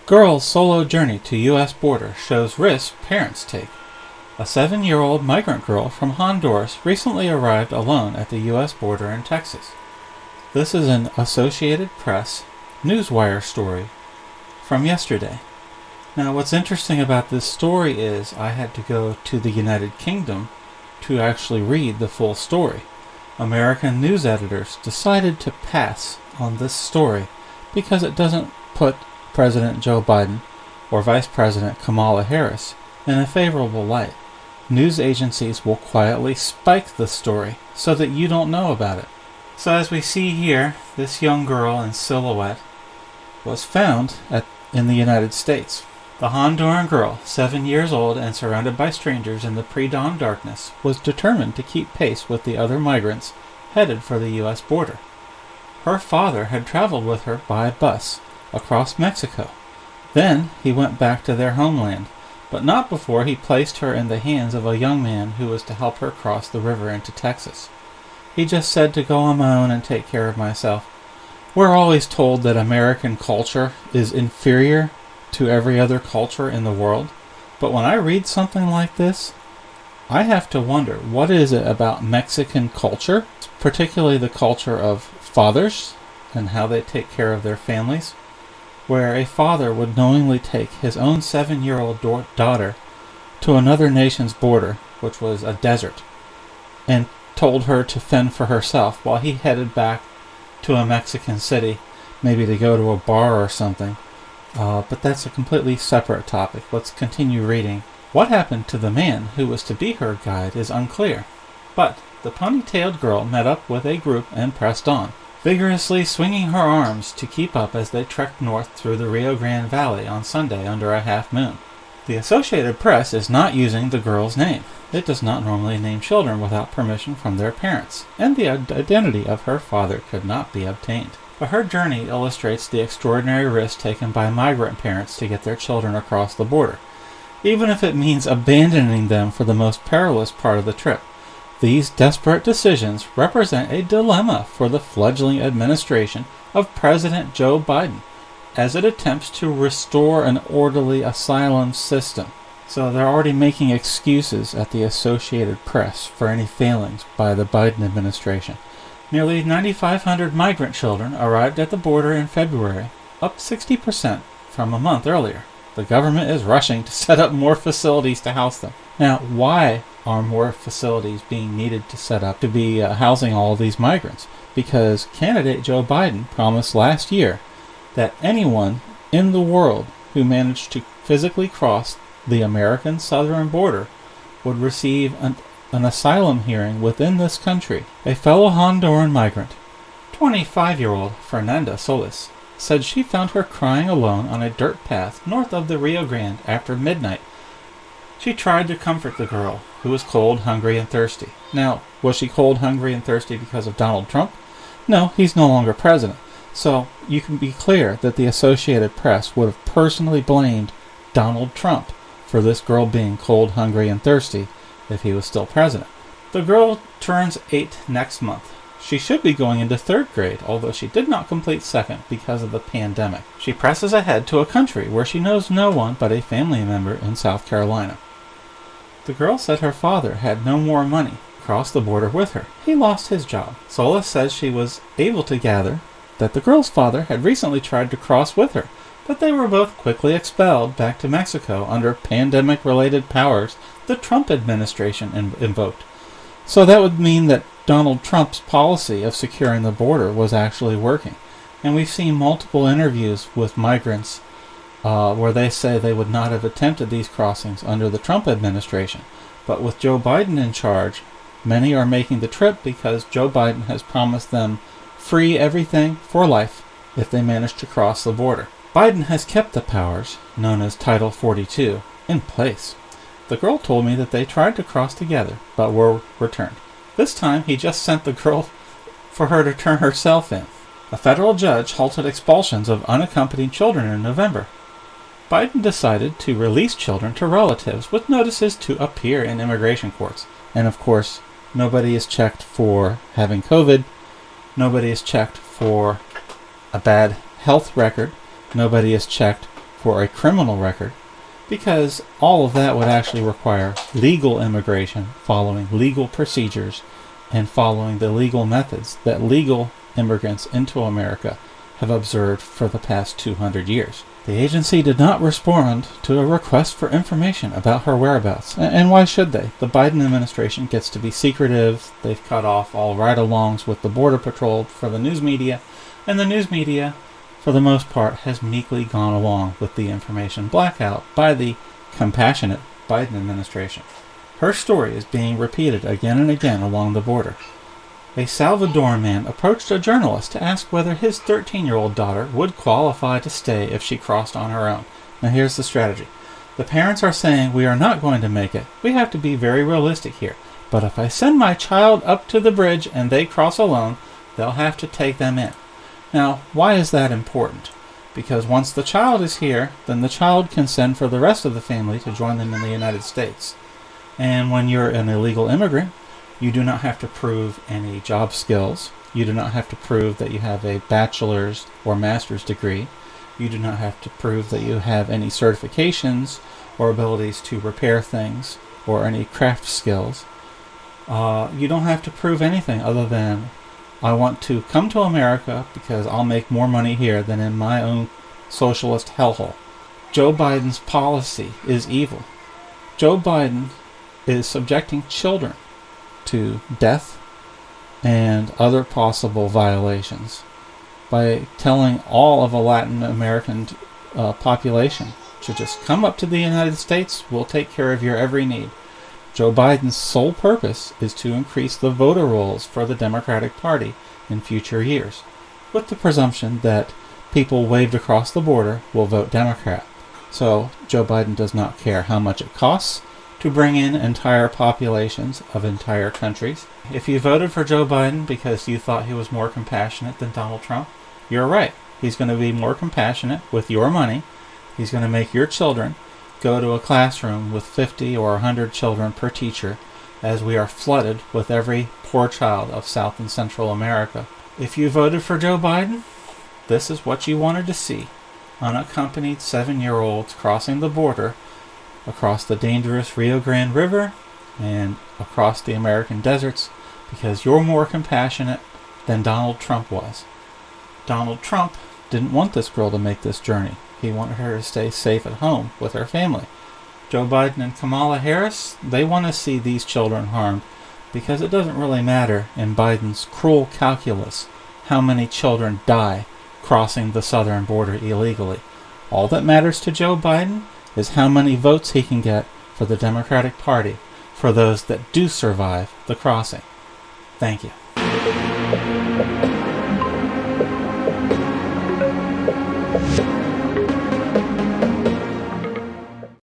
Girl's solo journey to U.S. border shows risks parents take. A 7-year-old migrant girl from Honduras recently arrived alone at the U.S. border in Texas. This is an Associated Press Newswire story from yesterday. Now, what's interesting about this story is I had to go to the United Kingdom to actually read the full story. American news editors decided to pass on this story because it doesn't put President Joe Biden or Vice President Kamala Harris in a favorable light. News agencies will quietly spike the story so that you don't know about it. So as we see here, this young girl in silhouette was found in the United States. The Honduran girl, 7 years old and surrounded by strangers in the pre-dawn darkness, was determined to keep pace with the other migrants headed for the U.S. border. Her father had traveled with her by bus across Mexico. Then he went back to their homeland, but not before he placed her in the hands of a young man who was to help her cross the river into Texas. He just said to go on my own and take care of myself. We're always told that American culture is inferior to every other culture in the world, but when I read something like this, I have to wonder, what is it about Mexican culture, particularly the culture of fathers and how they take care of their families, where a father would knowingly take his own 7-year-old daughter to another nation's border, which was a desert, and told her to fend for herself while he headed back to a Mexican city, maybe to go to a bar or something. But that's a completely separate topic. Let's continue reading. What happened to the man who was to be her guide is unclear, but the pony-tailed girl met up with a group and pressed on, vigorously swinging her arms to keep up as they trekked north through the Rio Grande Valley on Sunday under a half moon. The Associated Press is not using the girl's name. It does not normally name children without permission from their parents, and the identity of her father could not be obtained. But her journey illustrates the extraordinary risk taken by migrant parents to get their children across the border, even if it means abandoning them for the most perilous part of the trip. These desperate decisions represent a dilemma for the fledgling administration of President Joe Biden as it attempts to restore an orderly asylum system. So they're already making excuses at the Associated Press for any failings by the Biden administration. Nearly 9,500 migrant children arrived at the border in February, up 60% from a month earlier. The government is rushing to set up more facilities to house them. Now, why are more facilities being needed to set up to be housing all of these migrants? Because candidate Joe Biden promised last year that anyone in the world who managed to physically cross the American southern border would receive an asylum hearing within this country. A fellow Honduran migrant, 25-year-old Fernanda Solis, said she found her crying alone on a dirt path north of the Rio Grande after midnight. She tried to comfort the girl, who was cold, hungry, and thirsty. Now, was she cold, hungry, and thirsty because of Donald Trump? No, he's no longer president. So you can be clear that the Associated Press would have personally blamed Donald Trump for this girl being cold, hungry, and thirsty if he was still president. The girl turns 8 next month. She should be going into 3rd grade, although she did not complete 2nd because of the pandemic. She presses ahead to a country where she knows no one but a family member in South Carolina. The girl said her father had no more money to cross the border with her. He lost his job. Solis says she was able to gather that the girl's father had recently tried to cross with her, but they were both quickly expelled back to Mexico under pandemic-related powers the Trump administration invoked. So that would mean that Donald Trump's policy of securing the border was actually working. And we've seen multiple interviews with migrants where they say they would not have attempted these crossings under the Trump administration. But with Joe Biden in charge, many are making the trip because Joe Biden has promised them free everything for life if they manage to cross the border. Biden has kept the powers, known as Title 42, in place. The girl told me that they tried to cross together, but were returned. This time, he just sent the girl for her to turn herself in. A federal judge halted expulsions of unaccompanied children in November. Biden decided to release children to relatives with notices to appear in immigration courts. And of course, nobody is checked for having COVID. Nobody is checked for a bad health record. Nobody is checked for a criminal record, because all of that would actually require legal immigration, following legal procedures and following the legal methods that legal immigrants into America have observed for the past 200 years. The agency did not respond to a request for information about her whereabouts, and why should they? The Biden administration gets to be secretive. They've cut off all ride-alongs with the Border Patrol for the news media, and the news media, for the most part, has meekly gone along with the information blackout by the compassionate Biden administration. Her story is being repeated again and again along the border. A Salvadoran man approached a journalist to ask whether his 13-year-old daughter would qualify to stay if she crossed on her own. Now here's the strategy. The parents are saying, we are not going to make it. We have to be very realistic here. But if I send my child up to the bridge and they cross alone, they'll have to take them in. Now, why is that important? Because once the child is here, then the child can send for the rest of the family to join them in the United States. And when you're an illegal immigrant, you do not have to prove any job skills. You do not have to prove that you have a bachelor's or master's degree. You do not have to prove that you have any certifications or abilities to repair things or any craft skills. You don't have to prove anything other than, I want to come to America because I'll make more money here than in my own socialist hellhole. Joe Biden's policy is evil. Joe Biden is subjecting children to death and other possible violations by telling all of a Latin American population to just come up to the United States, we'll take care of your every need. Joe Biden's sole purpose is to increase the voter rolls for the Democratic Party in future years, with the presumption that people waved across the border will vote Democrat. So Joe Biden does not care how much it costs to bring in entire populations of entire countries. If you voted for Joe Biden because you thought he was more compassionate than Donald Trump, you're right. He's going to be more compassionate with your money. He's going to make your children go to a classroom with 50 or 100 children per teacher, as we are flooded with every poor child of South and Central America. If you voted for Joe Biden, this is what you wanted to see. Unaccompanied 7-year-olds crossing the border across the dangerous Rio Grande River and across the American deserts because you're more compassionate than Donald Trump was. Donald Trump didn't want this girl to make this journey. He wanted her to stay safe at home with her family. Joe Biden and Kamala Harris, they want to see these children harmed because it doesn't really matter in Biden's cruel calculus how many children die crossing the southern border illegally. All that matters to Joe Biden is how many votes he can get for the Democratic Party for those that do survive the crossing. Thank you.